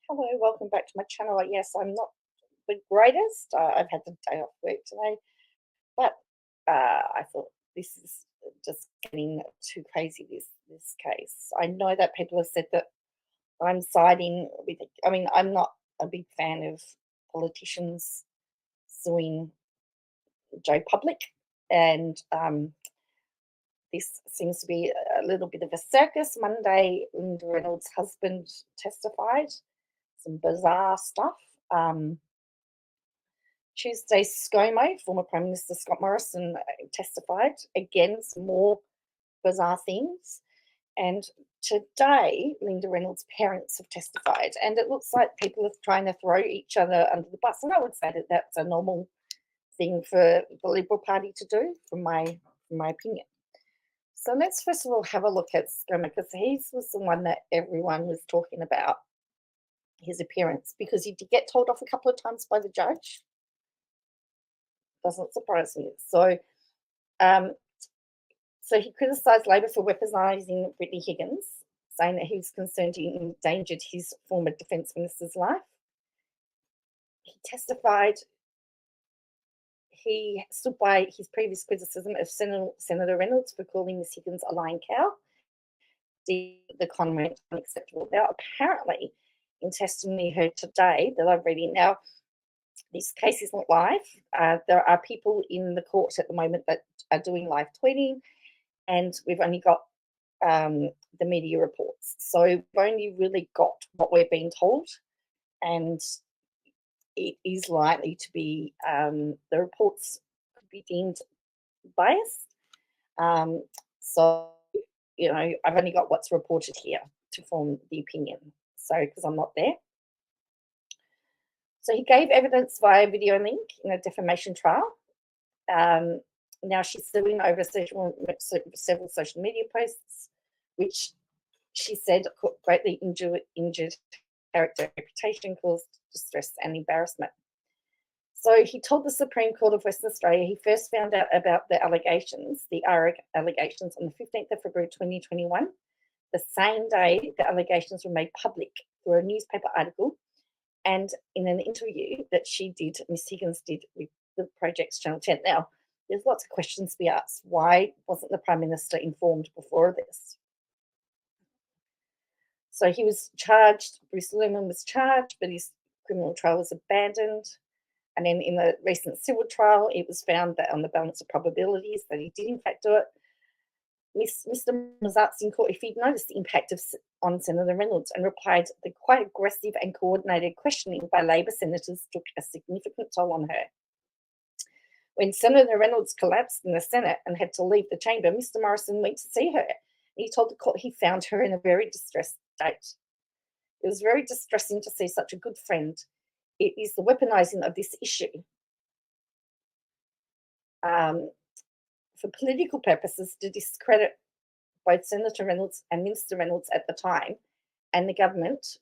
Hello, welcome back to my channel. Yes, I'm not the greatest. I've had the day off work today, but I thought this is just getting too crazy. This case. I know that people have said that I'm siding with. I mean, I'm not a big fan of politicians suing Joe Public, and this seems to be a little bit of a circus. Monday, Linda Reynolds' husband testified. Some bizarre stuff. Tuesday, Scomo, former Prime Minister Scott Morrison, testified. Again, some more bizarre things. And today, Linda Reynolds' parents have testified. And it looks like people are trying to throw each other under the bus. And I would say that that's a normal thing for the Liberal Party to do, from my opinion. So let's first of all have a look at Scomo, because he was the one that everyone was talking about, his appearance, because he did get told off a couple of times by the judge. Doesn't surprise me. Um, so he criticised Labor for weaponising Brittany Higgins, saying that he was concerned he endangered his former Defence Minister's life. He testified he stood by his previous criticism of Senator Reynolds for calling Ms Higgins a lying cow. The comment unacceptable. Now, apparently, in testimony heard today that I'm reading now, this case isn't live. There are people in the court at the moment that are doing live tweeting, and we've only got the media reports. So we've only really got what we're being told, and it is likely to be, the reports could be deemed biased. So, I've only got what's reported here to form the opinion. So, because I'm not there. So he gave evidence via video link in a defamation trial. Now she's suing over several social media posts, which she said greatly injured character, reputation, caused distress and embarrassment. So he told the Supreme Court of Western Australia he first found out about the allegations, the ARIC allegations, on the 15th of February 2021, the same day the allegations were made public through a newspaper article and in an interview that Miss Higgins did with the Project's Channel 10. Now, there's lots of questions to be asked. Why wasn't the Prime Minister informed before this? So he was charged, Bruce Lumen was charged, but his criminal trial was abandoned. And then in the recent civil trial, it was found that on the balance of probabilities that he did in fact do it. Mr. was asked in court if he'd noticed the impact on Senator Reynolds, and replied the quite aggressive and coordinated questioning by Labor senators took a significant toll on her. When Senator Reynolds collapsed in the Senate and had to leave the chamber, Mr. Morrison went to see her. He told the court he found her in a very distressed state. It was very distressing to see such a good friend. It is the weaponising of this issue for political purposes to discredit both Senator Reynolds and Minister Reynolds at the time and the government.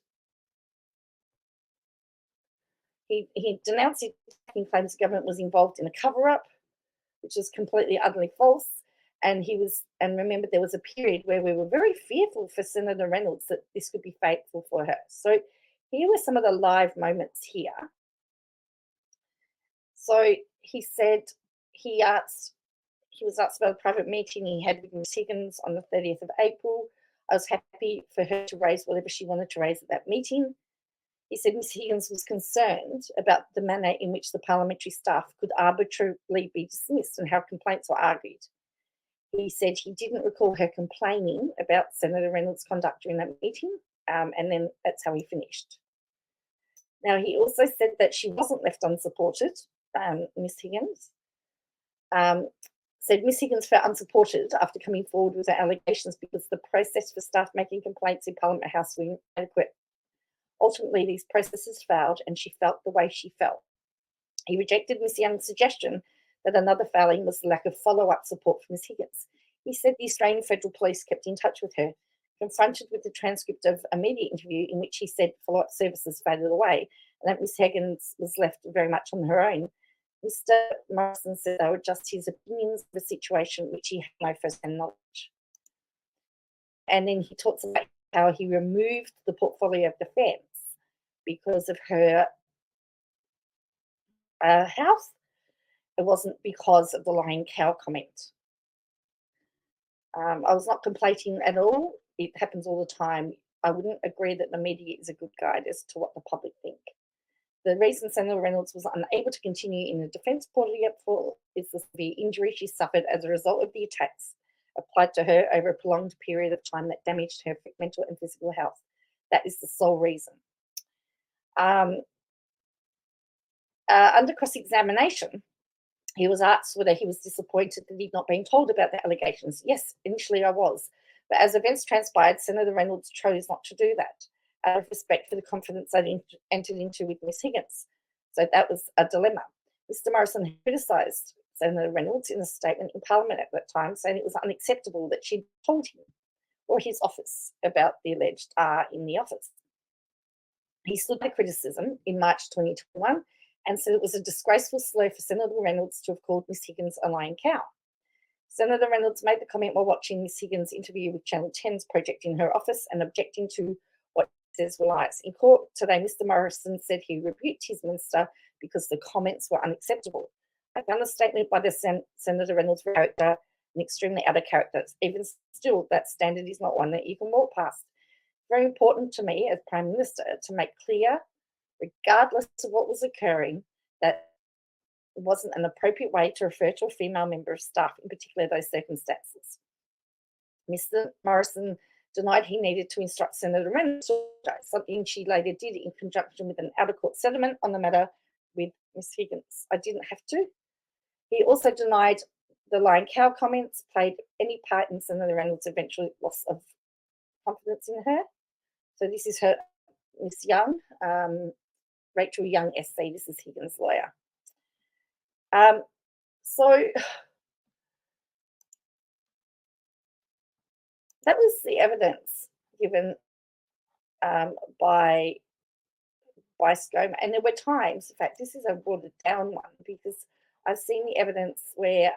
He denounced it, and claims the government was involved in a cover-up, which is completely, utterly false. And remember, there was a period where we were very fearful for Senator Reynolds that this could be fateful for her. So here were some of the live moments here. So he said he was asked about a private meeting he had with Ms Higgins on the 30th of April. I was happy for her to raise whatever she wanted to raise at that meeting. He said Ms Higgins was concerned about the manner in which the parliamentary staff could arbitrarily be dismissed and how complaints were argued. He said he didn't recall her complaining about Senator Reynolds' conduct during that meeting, and then that's how he finished. Now, he also said that she wasn't left unsupported, Ms Higgins. Said Ms Higgins felt unsupported after coming forward with the allegations because the process for staff making complaints in Parliament House was inadequate. Ultimately, these processes failed and she felt the way she felt. He rejected Ms Young's suggestion that another failing was the lack of follow-up support from Ms Higgins. He said the Australian Federal Police kept in touch with her, confronted with the transcript of a media interview in which he said follow-up services faded away and that Ms Higgins was left very much on her own. Mr. Morrison said they were just his opinions of the situation, which he had no first-hand knowledge. And then he talks about how he removed the portfolio of defence because of her health. It wasn't because of the lying cow comment. I was not complaining at all. It happens all the time. I wouldn't agree that the media is a good guide as to what the public think. The reason Senator Reynolds was unable to continue in the defence portfolio is the severe injury she suffered as a result of the attacks applied to her over a prolonged period of time that damaged her mental and physical health. That is the sole reason. Under cross-examination, he was asked whether he was disappointed that he'd not been told about the allegations. Yes, initially I was. But as events transpired, Senator Reynolds chose not to do that out of respect for the confidence I'd entered into with Ms. Higgins. So that was a dilemma. Mr. Morrison criticised Senator Reynolds in a statement in Parliament at that time, saying it was unacceptable that she'd told him or his office about the alleged R in the office. He stood by criticism in March 2021 and said it was a disgraceful slur for Senator Reynolds to have called Ms. Higgins a lying cow. Senator Reynolds made the comment while watching Ms. Higgins' interview with Channel 10's Project in her office and objecting to what he says were lies. In court today, Mr. Morrison said he rebuked his minister because the comments were unacceptable. I found the statement by the Senator Reynolds character an extremely out of character. Even still, that standard is not one that you can walk past. Very important to me as Prime Minister to make clear, regardless of what was occurring, that it wasn't an appropriate way to refer to a female member of staff, in particular those circumstances. Mr. Morrison denied he needed to instruct Senator Reynolds, something she later did in conjunction with an out-of-court settlement on the matter with Ms. Higgins. I didn't have to. He also denied the lying cow comments played any part in Senator Reynolds' eventual loss of confidence in her. So this is her, Miss Young, Rachel Young SC. This is Higgins' lawyer. So that was the evidence given by Scomo. And there were times, in fact, this is a watered down one because I've seen the evidence where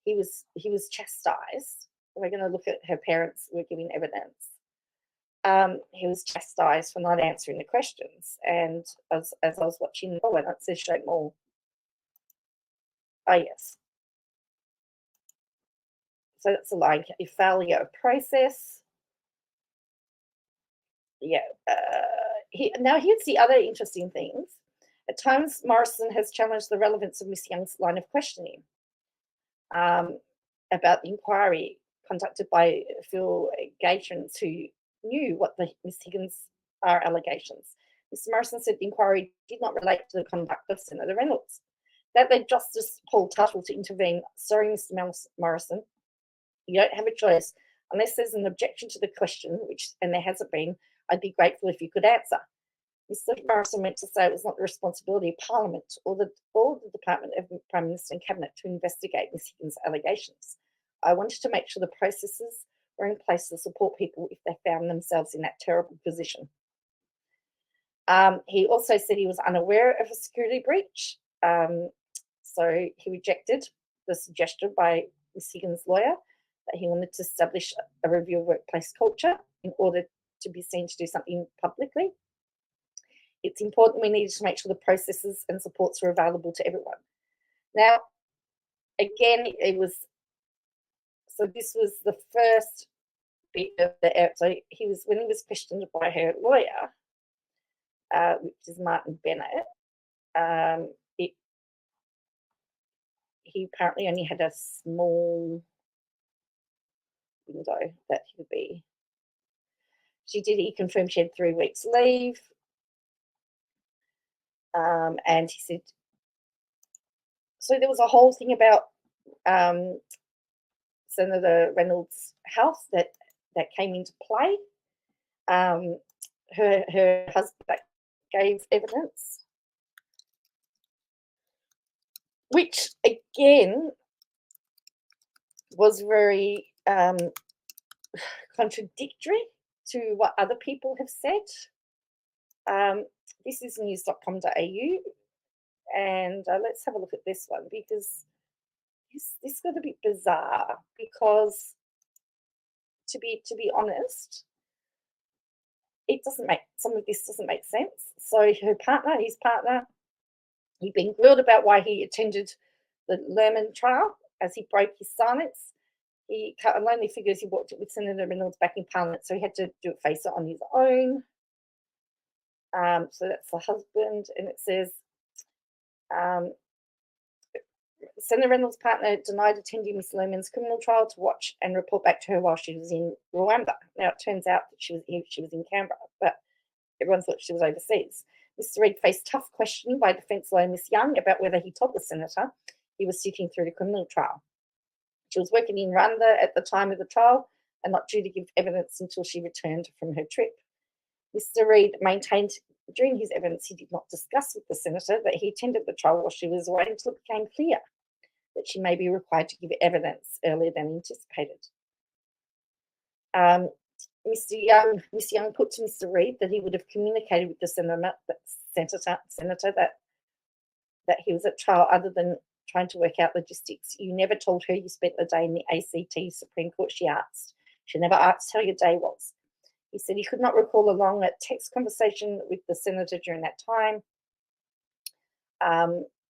he was chastised. We're going to look at her parents were giving evidence. He was chastised for not answering the questions. And as I was watching, it says show more. Oh, yes. So that's a failure of process. Yeah. Now, here's the other interesting things. At times, Morrison has challenged the relevance of Miss Young's line of questioning about the inquiry conducted by Phil Gatrons, who knew what the Miss Higgins are allegations. Mr. Morrison said the inquiry did not relate to the conduct of Senator Reynolds. That led Justice Paul Tuttle to intervene. Sorry, Mr. Morrison, you don't have a choice. Unless there's an objection to the question, and there hasn't been, I'd be grateful if you could answer. Mr. Morrison went to say it was not the responsibility of Parliament or the Department of Prime Minister and Cabinet to investigate Ms. Higgins' allegations. I wanted to make sure the processes were in place to support people if they found themselves in that terrible position. He also said he was unaware of a security breach. So he rejected the suggestion by Ms. Higgins' lawyer that he wanted to establish a review of workplace culture in order to be seen to do something publicly. It's important we needed to make sure the processes and supports were available to everyone. Now, again, this was the first bit of so when he was questioned by her lawyer, which is Martin Bennett, he apparently only had a small window that he would be. He confirmed she had 3 weeks leave. And he said, so there was a whole thing about Senator Reynolds' health that came into play. Her husband gave evidence, which again was very contradictory to what other people have said. This is news.com.au, and let's have a look at this one because this got a bit bizarre. Because to be honest, some of this doesn't make sense. So his partner, he'd been grilled about why he attended the Lerman trial as he broke his silence. He only figures he walked it with Senator Reynolds back in Parliament, so he had to do it face it on his own. So that's the husband, and it says, Senator Reynolds' partner denied attending Miss Lerman's criminal trial to watch and report back to her while she was in Rwanda. Now, it turns out that she was in Canberra, but everyone thought she was overseas. Mr. Reid faced tough questioning by defence lawyer Miss Young about whether he told the senator he was sitting through the criminal trial. She was working in Rwanda at the time of the trial and not due to give evidence until she returned from her trip. Mr. Reid maintained during his evidence he did not discuss with the senator that he attended the trial while she was away until it became clear that she may be required to give evidence earlier than anticipated. Miss Young put to Mr. Reid that he would have communicated with the senator that he was at trial other than trying to work out logistics. You never told her you spent the day in the ACT Supreme Court, she asked. She never asked how your day was. He said he could not recall a long text conversation with the senator during that time.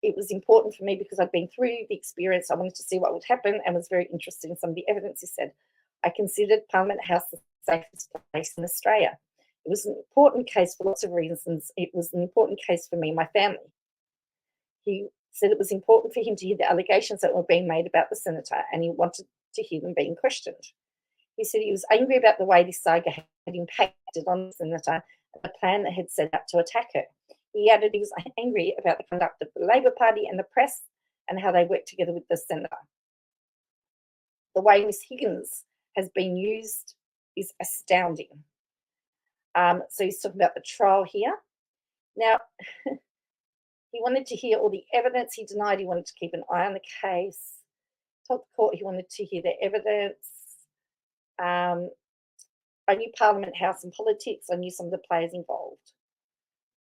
It was important for me because I'd been through the experience. I wanted to see what would happen and was very interested in some of the evidence. He said, I considered Parliament House the safest place in Australia. It was an important case for lots of reasons. It was an important case for me and my family. He said it was important for him to hear the allegations that were being made about the senator, and he wanted to hear them being questioned. He said he was angry about the way this saga had impacted on the senator and the plan that had set out to attack her. He added he was angry about the conduct of the Labor Party and the press and how they worked together with the senator. The way Miss Higgins has been used is astounding. So he's talking about the trial here. Now, he wanted to hear all the evidence. He denied he wanted to keep an eye on the case. Told the court he wanted to hear the evidence. I knew Parliament House and politics. I knew some of the players involved.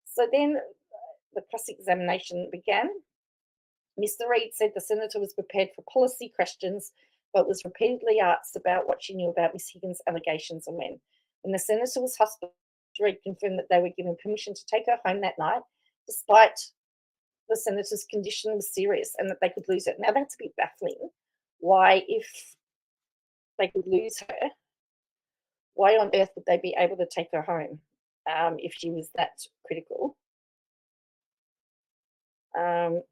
So then the cross-examination began. Mr. Reid said the senator was prepared for policy questions, but was repeatedly asked about what she knew about Miss Higgins' allegations and when. When the senator was hospitalised, Reid confirmed that they were given permission to take her home that night, despite the senator's condition was serious and that they could lose it. Now, that's a bit baffling. Why, if they could lose her, why on earth would they be able to take her home if she was that critical? Mr.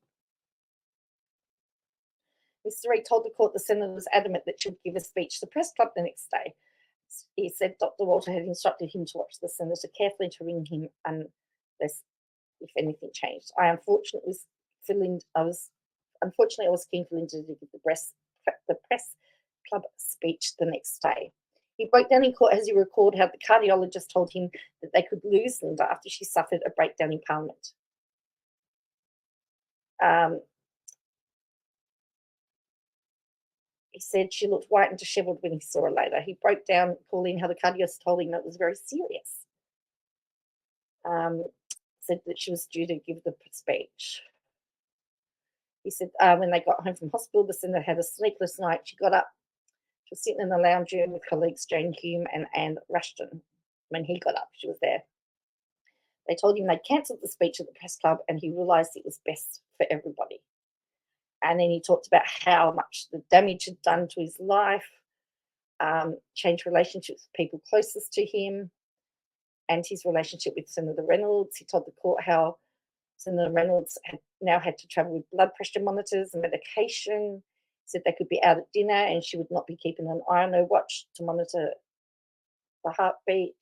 Reid told the court the senator was adamant that she would give a speech to the press club the next day. He said Dr. Walter had instructed him to watch the senator carefully to ring him unless if anything changed. Unfortunately, I was keen for Linda to give the press club speech the next day. He broke down in court as he recalled how the cardiologist told him that they could lose Linda after she suffered a breakdown in Parliament. He said she looked white and dishevelled when he saw her later. He broke down, calling how the cardiologist told him that it was very serious. Said that she was due to give the speech. He said when they got home from hospital, the senator had a sleepless night. She got up. She was sitting in the lounge room with colleagues Jane Hume and Anne Rushton. When he got up, she was there. They told him they'd cancelled the speech at the press club and he realised it was best for everybody. And then he talked about how much the damage had done to his life, changed relationships with people closest to him, and his relationship with Senator Reynolds. He told the court how Senator Reynolds now had to travel with blood pressure monitors and medication. He said they could be out at dinner and she would not be keeping an eye on her watch to monitor the heartbeat.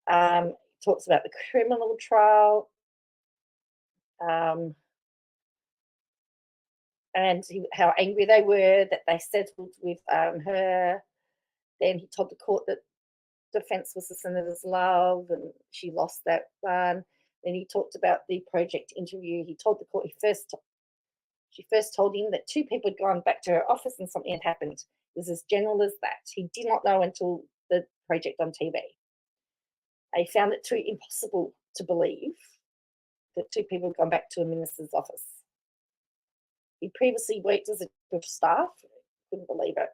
He talks about the criminal trial. And how angry they were that they settled with her. Then he told the court that defence was the senator's love and she lost that one. Then he talked about the project interview. He told the court she first told him that two people had gone back to her office and something had happened. It was as general as that. He did not know until the project on TV. He found it too impossible to believe that two people had gone back to a minister's office. He previously worked as a chief of staff. Couldn't believe it.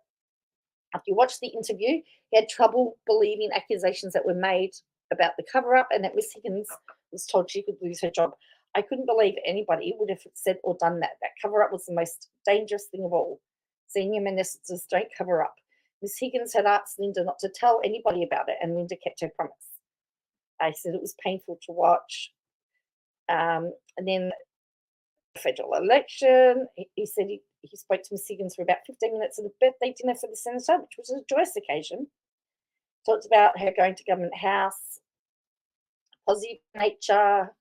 After you watched the interview, he had trouble believing accusations that were made about the cover-up and that Miss Higgins was told she could lose her job. I couldn't believe anybody would have said or done that. That cover-up was the most dangerous thing of all. Senior ministers don't cover up. Miss Higgins had asked Linda not to tell anybody about it, and Linda kept her promise. I said it was painful to watch. And then the federal election, he said he spoke to Miss Higgins for about 15 minutes at a birthday dinner for the senator, which was a joyous occasion. Talked about her going to Government House, positive nature.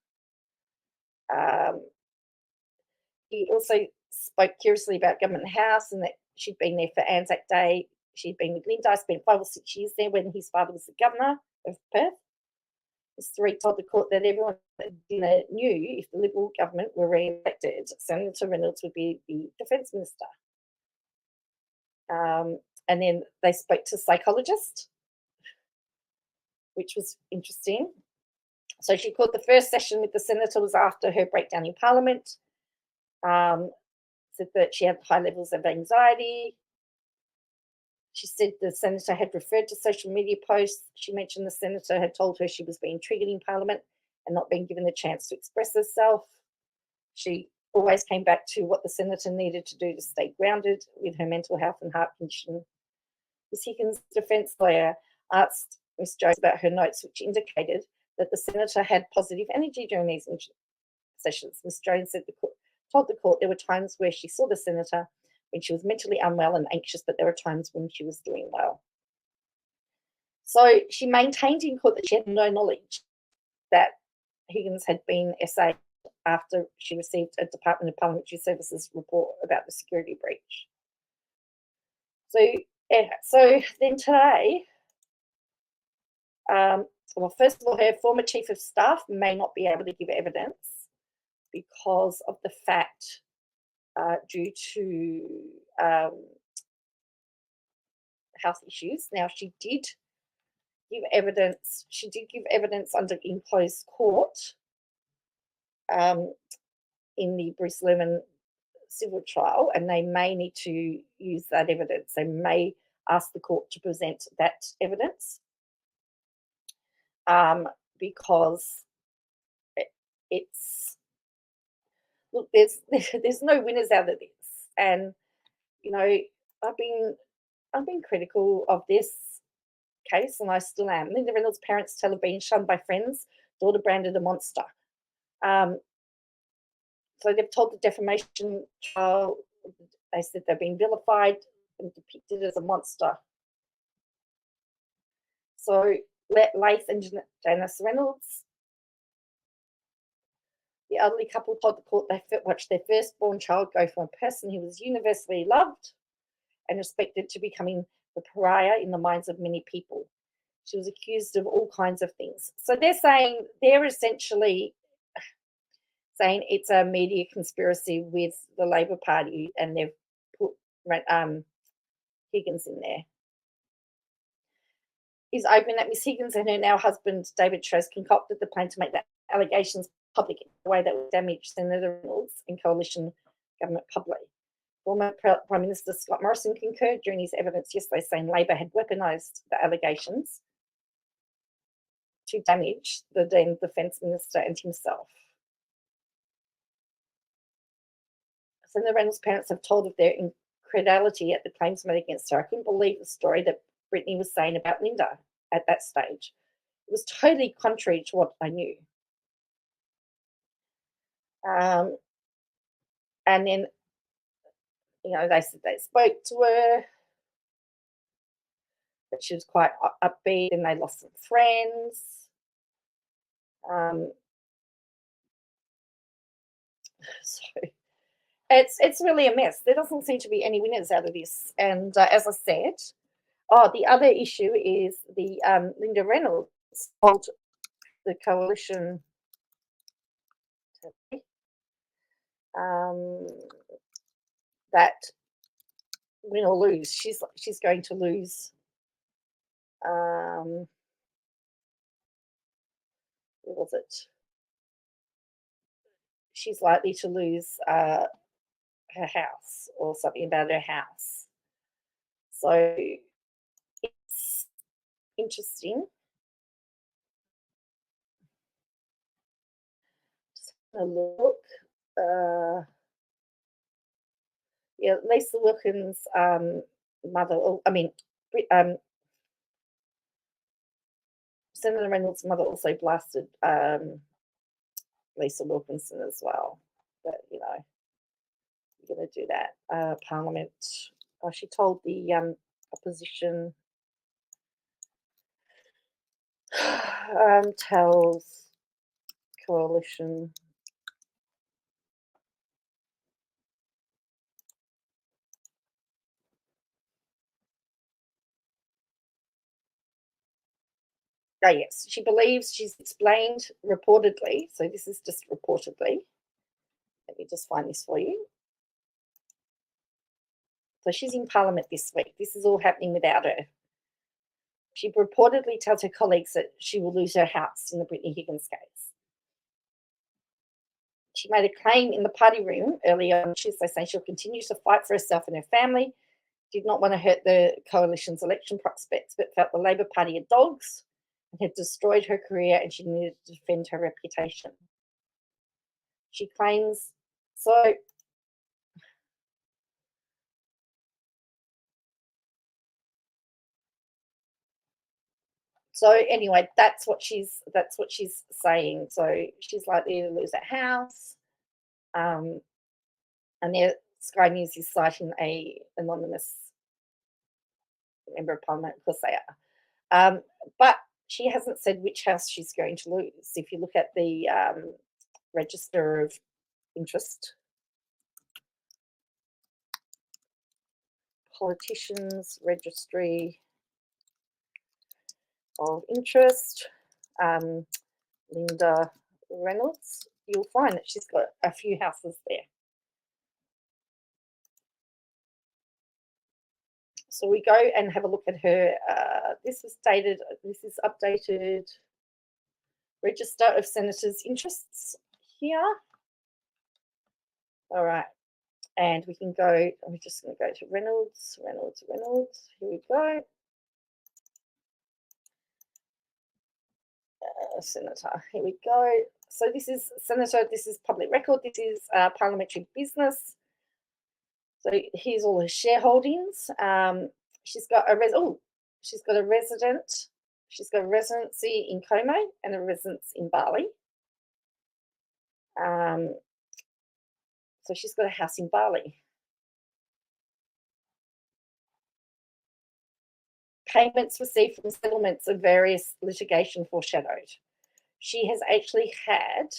He also spoke curiously about Government House and that she'd been there for Anzac Day. She'd been with Linda. I spent 5 or 6 years there when his father was the governor of Perth. Mr. Reid told the court that everyone at dinner knew if the Liberal government were re-elected, Senator Reynolds would be the Defence Minister. And then they spoke to a psychologist, which was interesting. So she called the first session with the senator was after her breakdown in Parliament. Said that she had high levels of anxiety. She said the senator had referred to social media posts. She mentioned the senator had told her she was being triggered in Parliament and not being given the chance to express herself. She always came back to what the senator needed to do to stay grounded with her mental health and heart condition. Ms. Higgins' defence lawyer asked Ms. Jones about her notes, which indicated that the senator had positive energy during these sessions. Ms. Jones said told the court there were times where she saw the senator when she was mentally unwell and anxious, but there were times when she was doing well. So she maintained in court that she had no knowledge that Higgins had been SA'd after she received a Department of Parliamentary Services report about the security breach. So then today, well, first of all, her former chief of staff may not be able to give evidence because of the fact due to health issues. Now, she did give evidence. She did give evidence in closed court in the Bruce Lemon civil trial, and they may need to use that evidence. They may ask the court to present that evidence because it's look, there's no winners out of this, and you know I've been critical of this case, and I still am. Linda Reynolds' parents tell her being shunned by friends, daughter branded a monster. So they've told the defamation trial, they said they've been vilified and depicted as a monster. So Laith and Janice Reynolds, the elderly couple, told the court they watched their firstborn child go from a person who was universally loved and respected to becoming the pariah in the minds of many people. She was accused of all kinds of things. So they're essentially saying it's a media conspiracy with the Labor Party, and they've put Higgins in there. Is open that Miss Higgins and her now husband David Truss concocted the plan to make the allegations public in a way that would damage Senator Reynolds and coalition government publicly. Former Prime Minister Scott Morrison concurred during his evidence yesterday, saying Labor had weaponised the allegations to damage the then Defence Minister and himself. Senator Reynolds' parents have told of their incredulity at the claims made against her. I couldn't believe the story that Brittany was saying about Linda at that stage. It was totally contrary to what I knew. And then, they said they spoke to her, that she was quite upbeat, and they lost some friends. So it's really a mess. There doesn't seem to be any winners out of this. And as I said, the other issue is the Linda Reynolds told the coalition that win or lose, she's going to lose. What was it? She's likely to lose her house or something about her house. So it's interesting. A look. Yeah, Lisa Wilkins' mother. I mean, Senator Reynolds' mother also blasted Lisa Wilkinson as well. But you're going to do that. Parliament. She told the opposition. Tells coalition. Oh, yes, she believes she's explained reportedly. So this is just reportedly. Let me just find this for you. So she's in Parliament this week. This is all happening without her. She reportedly tells her colleagues that she will lose her house in the Brittany Higgins case. She made a claim in the party room earlier on Tuesday saying she'll continue to fight for herself and her family, did not want to hurt the coalition's election prospects, but felt the Labor Party are dogs and had destroyed her career and she needed to defend her reputation. She claims so. So anyway, that's what she's saying. So she's likely to lose her house. And there, Sky News is citing a anonymous member of Parliament, of course they are. But she hasn't said which house she's going to lose. If you look at the register of interest, politicians registry of interest, Linda Reynolds, you'll find that she's got a few houses there. So we go and have a look at her. This is updated register of senators' interests here. All right. And we can go, I'm just going to go to Reynolds. Here we go. Senator, here we go. So this is Senator, this is public record, this is parliamentary business. So here's all her shareholdings. She's got a residency in Como and a residence in Bali. So she's got a house in Bali. Payments received from settlements of various litigation foreshadowed. She has actually had,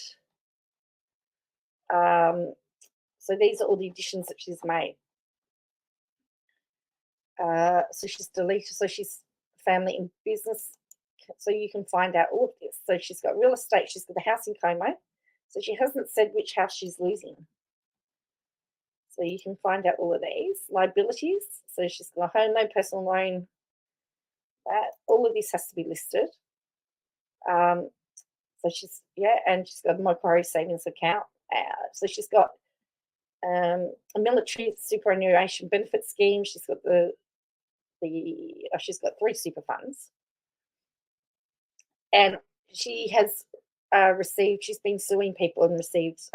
so these are all the additions that she's made. So she's deleted, so she's family and business. So you can find out all of this. So she's got real estate, she's got a house in Como. So she hasn't said which house she's losing. So you can find out all of these. Liabilities, so she's got a home loan, personal loan, all of this has to be listed. So she's, and she's got a Macquarie savings account. So she's got a military superannuation benefit scheme. She's got she's got 3 super funds. And she has she's been suing people and received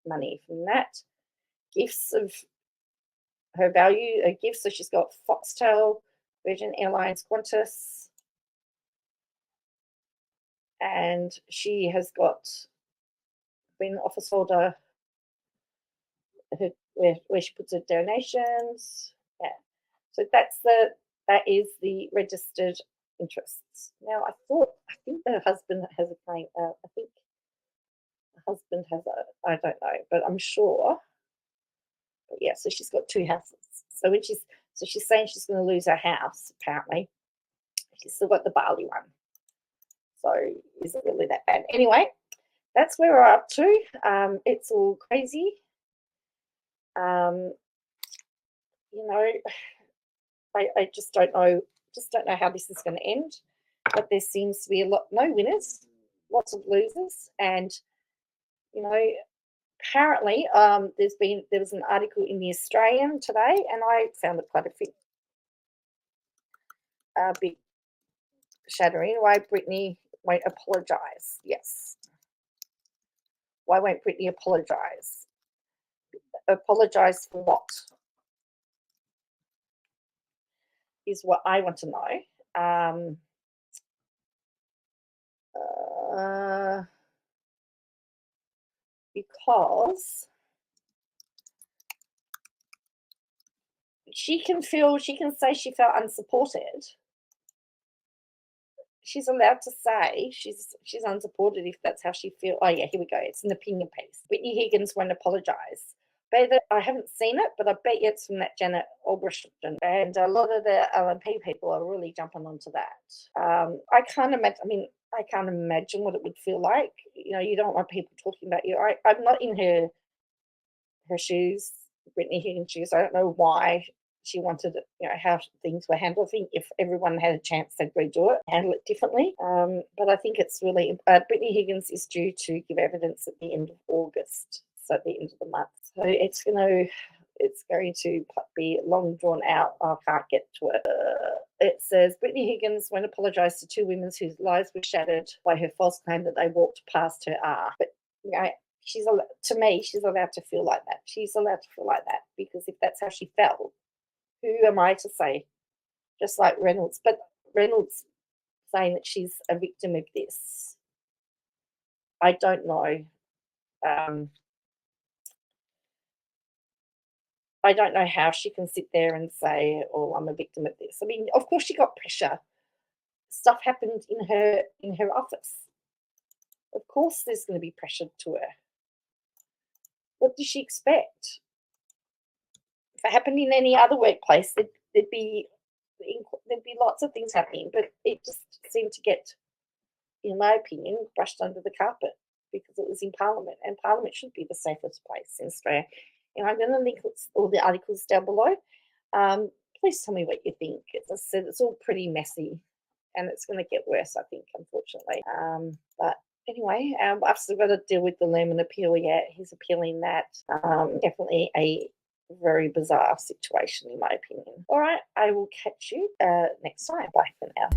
money from that. Gifts of her value, gifts. So she's got Foxtel, Virgin Airlines, Qantas, and she has got been an office holder where she puts her donations. Yeah, so that is the registered interests. Now I think the husband has a claim. I think the husband has I don't know, but I'm sure. But yeah, so she's got 2 houses. So she's saying she's going to lose her house. Apparently, she's still got the Bali one. So is it really that bad? Anyway, that's where we're up to. It's all crazy. I just don't know. How this is going to end. But there seems to be no winners, lots of losers, and apparently there was an article in the Australian today, and I found it quite a bit shattering. Why Brittany won't apologise? Yes. Why won't Brittany apologise? Apologise for what? Is what I want to know. Because she can say she felt unsupported. She's allowed to say she's unsupported if that's how she feels. Oh yeah, here we go. It's an opinion piece. Whitney Higgins won't apologise. I haven't seen it, but I bet you it's from that Janet Albrecht, and a lot of the LNP people are really jumping onto that. I can't imagine what it would feel like. You don't want people talking about you. I'm not in her shoes, Brittany Higgins' shoes. I don't know why she wanted it, how things were handled. I think if everyone had a chance, they'd redo it, handle it differently. But I think it's really Brittany Higgins is due to give evidence at the end of August, so at the end of the month. So it's going to be long drawn out. I can't get to it. It says Brittany Higgins won't apologise to two women whose lives were shattered by her false claim that they walked past her R. But she's allowed to feel like that. She's allowed to feel like that, because if that's how she felt, who am I to say? Just like Reynolds. But Reynolds saying that she's a victim of this. I don't know. I don't know how she can sit there and say, "Oh, I'm a victim of this." I mean, of course she got pressure. Stuff happened in her office. Of course there's going to be pressure to her. What does she expect? If it happened in any other workplace, there'd be lots of things happening, but it just seemed to get, in my opinion, brushed under the carpet because it was in Parliament, and Parliament should be the safest place in Australia. And I'm going to link all the articles down below. Please tell me what you think. As I said, it's all pretty messy, and it's going to get worse, I think, unfortunately. But anyway, I've still got to deal with the Lerman appeal yet. He's appealing that. Definitely a very bizarre situation, in my opinion. All right, I will catch you next time. Bye for now.